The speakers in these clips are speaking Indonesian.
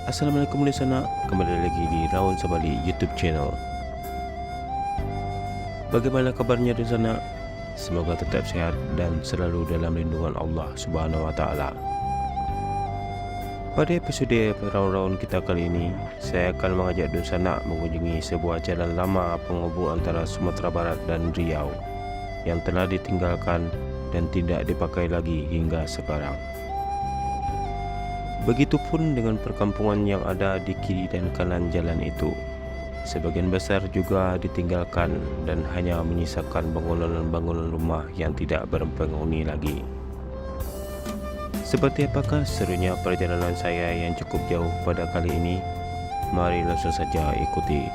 Assalamualaikum di sana, kembali lagi di Raun Sabali YouTube channel. Bagaimana kabarnya di sana? Semoga tetap sehat dan selalu dalam lindungan Allah Subhanahu wa taala. Pada episode Raun-Raun kita kali ini, saya akan mengajak Dusana mengunjungi sebuah jalan lama penghubung antara Sumatera Barat dan Riau yang telah ditinggalkan dan tidak dipakai lagi hingga sekarang. Begitupun dengan perkampungan yang ada di kiri dan kanan jalan itu. Sebagian besar juga ditinggalkan dan hanya menyisakan bangunan-bangunan rumah yang tidak berpenghuni lagi. Seperti apakah serunya perjalanan saya yang cukup jauh pada kali ini? Mari langsung saja ikuti.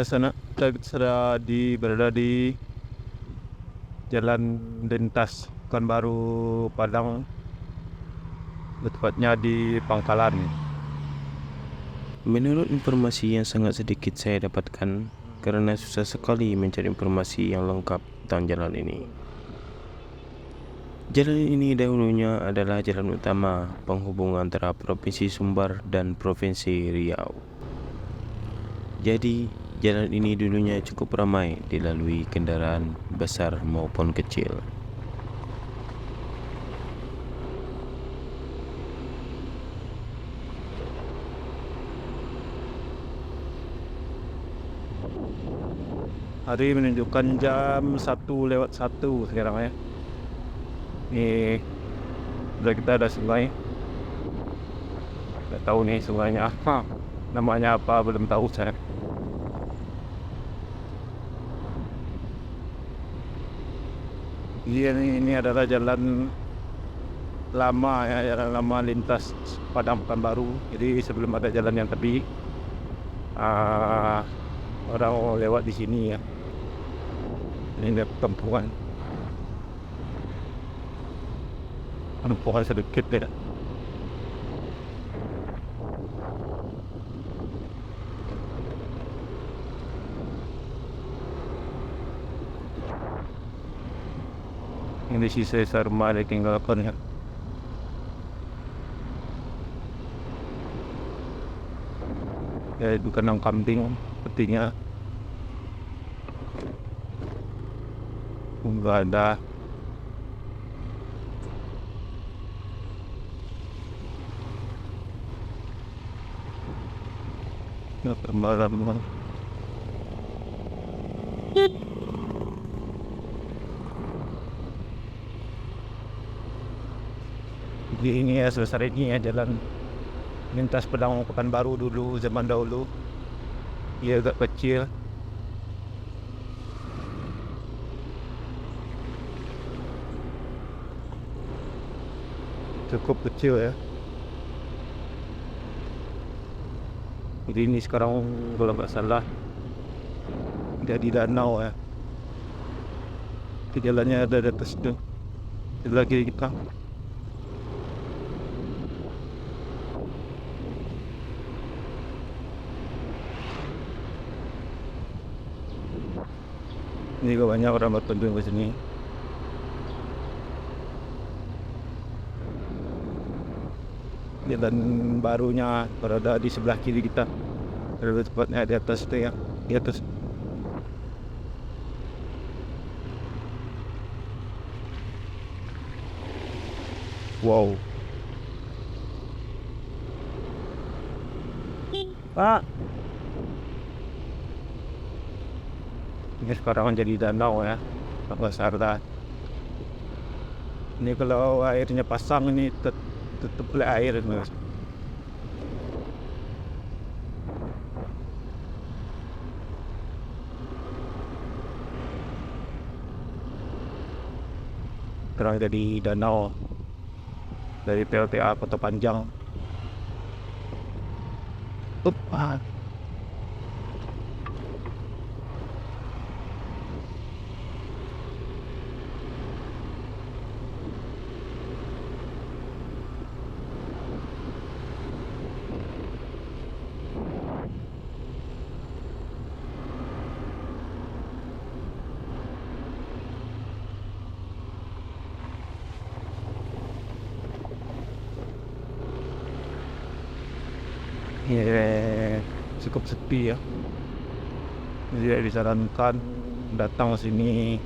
Sana kita berada di Jalan Lintas Pekanbaru Padang, tepatnya di Pangkalan. Menurut informasi yang sangat sedikit saya dapatkan, karena susah sekali mencari informasi yang lengkap tentang jalan ini. Jalan ini dahulunya adalah jalan utama penghubung antara Provinsi Sumbar dan Provinsi Riau. Jadi, jalan ini dulunya cukup ramai dilalui kendaraan besar maupun kecil. Hari menunjukkan jam 1:01 sekarang ya. Ini kita ada sungai. Tidak tahu nih sungainya apa, namanya apa belum tahu saya. Ini adalah jalan lama ya, jalan lama lintas Padang Pekanbaru. Jadi sebelum ada jalan yang tepi, orang lewat di sini ya. Ini ada perkampungan sedikit ya. Ini sisa rumah ditinggalkan ya. Ya itu kandang kambing sepertinya. Enggak ada. Nggak malam. Jadi ini ya sebesar ini ya jalan lintas Padang Pekanbaru dulu zaman dahulu. Ia agak kecil. Cukup kecil ya. Jadi ini sekarang kalau nggak salah jadi danau ya. Di jalannya ada di atas itu. Sebelah kiri kita. Ini juga banyak orang berkunjung ke sini. Jalan barunya berada di sebelah kiri kita. Lebih tepatnya di atas itu ya, di atas. Wow. Pak. Ini sekarang jadi danau ya, besar dah. Ini kalau airnya pasang ini tutup oleh air mas. Sekarang jadi danau dari PLTA Kota Panjang. Ya, cukup sepi ya. Jadi disarankan datang ke sini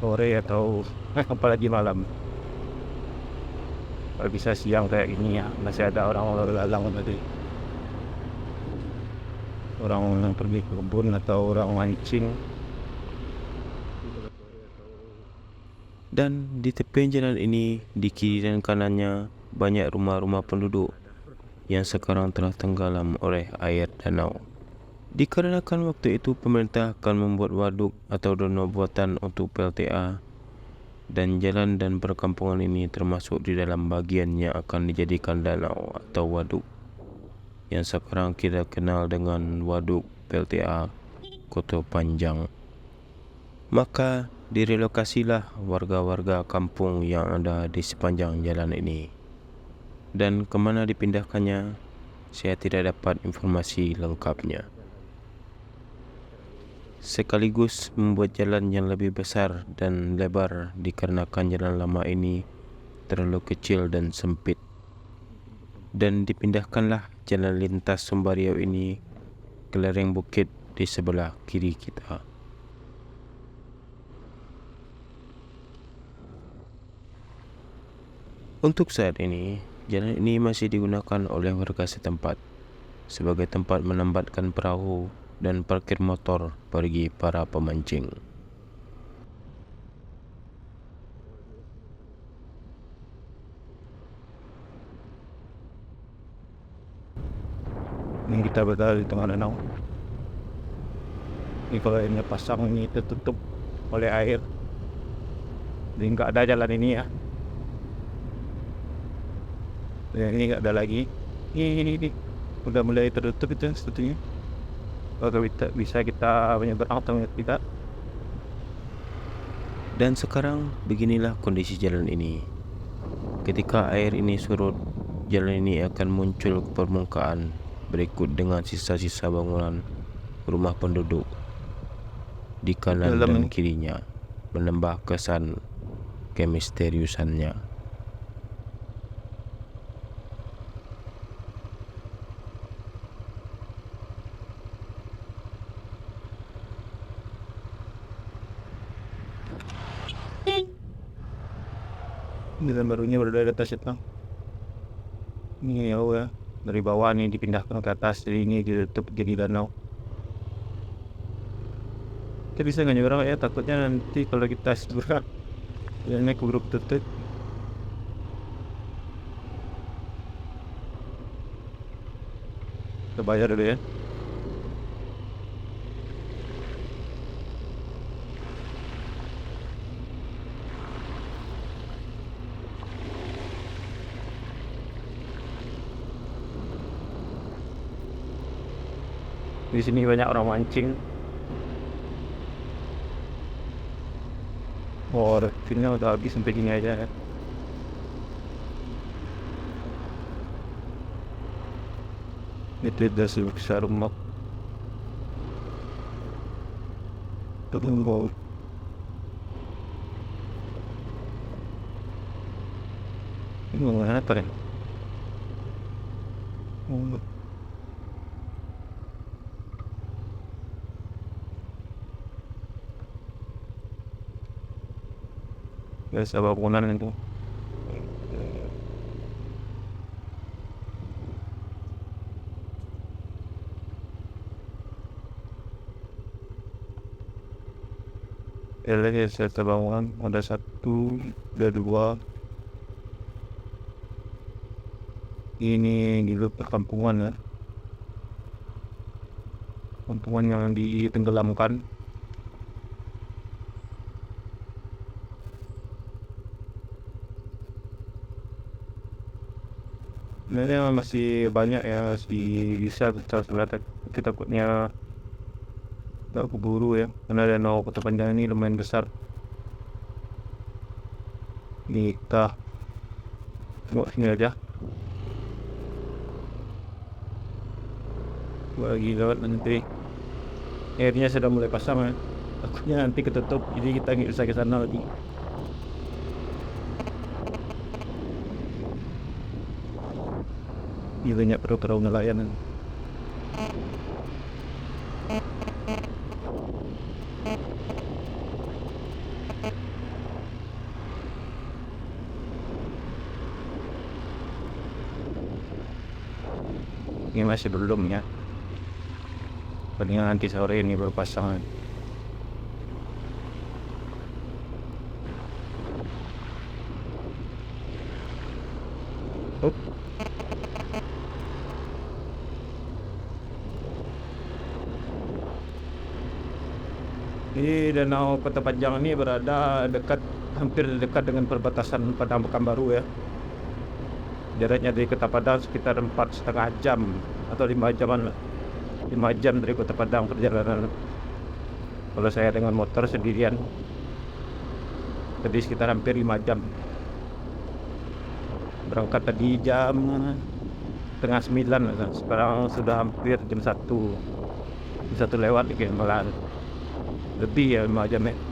sore atau apalagi malam. Kalau bisa siang kayak gini ya, masih ada orang lalu lalang tadi. Orang yang pergi ke kebun atau orang mancing. Dan di tepi jalan ini, di kiri dan kanannya, banyak rumah-rumah penduduk yang sekarang telah tenggelam oleh air danau. Dikarenakan waktu itu pemerintah akan membuat waduk atau danau buatan untuk PLTA, dan jalan dan perkampungan ini termasuk di dalam bagian yang akan dijadikan danau atau waduk, yang sekarang kita kenal dengan Waduk PLTA Koto Panjang. Maka direlokasilah warga-warga kampung yang ada di sepanjang jalan ini. Dan kemana dipindahkannya, saya tidak dapat informasi lengkapnya. Sekaligus membuat jalan yang lebih besar dan lebar dikarenakan jalan lama ini terlalu kecil dan sempit. Dan dipindahkanlah jalan lintas Sumbariau ini ke lereng bukit di sebelah kiri kita. Untuk saat ini, jalan ini masih digunakan oleh warga setempat sebagai tempat menambatkan perahu dan parkir motor bagi para pemancing. Ini kita berada di tengah danau. Ini kalau ini pasang ini tertutup oleh air, jadi nggak ada jalan ini ya. Dan ini nggak ada lagi. Ini udah mulai tertutup itu sebetulnya. Kalau bisa kita menyeberang atau tidak. Dan sekarang beginilah kondisi jalan ini. Ketika air ini surut, jalan ini akan muncul ke permukaan berikut dengan sisa-sisa bangunan rumah penduduk di kanan dan kirinya, menambah kesan kemisteriusannya. Jalan barunya berada di atas itu. Ini ya, dari bawah nih dipindahkan ke atas, jadi ini ditutup jadi danau. Kita bisa nggak nyebrang ya, takutnya nanti kalau kita seberang jalannya keburu tutup. Kita bayar dulu ya. Di sini banyak orang mancing. Oh, refinnya udah habis sampai gini aja ya. Itu udah sebesar rumah. Tunggu. Ini mana apa ya? Oh. Biasa bangunan itu. Lagi serta bangunan ada satu, ada dua. Ini di perkampungan ya. Kampungan yang ditenggelamkan. Sebenarnya masih banyak ya, masih bisa kita sebenarnya, kita takutnya tak keburu ya, karena danau Kota Panjang ini lumayan besar. Ini kita tengok sini aja. Lagi lewat nanti airnya sudah mulai pasang ya. Takutnya nanti ketutup, jadi kita nggak bisa ke sana lagi. Ini banyak perahu-perahu nelayan. Ini masih belum ya. Palingan nanti sore ini baru pasangan. Ini danau Kota Panjang ini berada hampir dekat dengan perbatasan Padang Pekanbaru ya. Jaraknya dari Kota Padang sekitar 4,5 jam atau 5 jaman lah. 5 jam dari Kota Padang perjalanan. Kalau saya dengan motor sendirian tadi sekitar hampir 5 jam. Berangkat tadi jam setengah 9 lah. Sekarang sudah hampir jam 1 lewat kayak malah lebih ya 5 jam ya.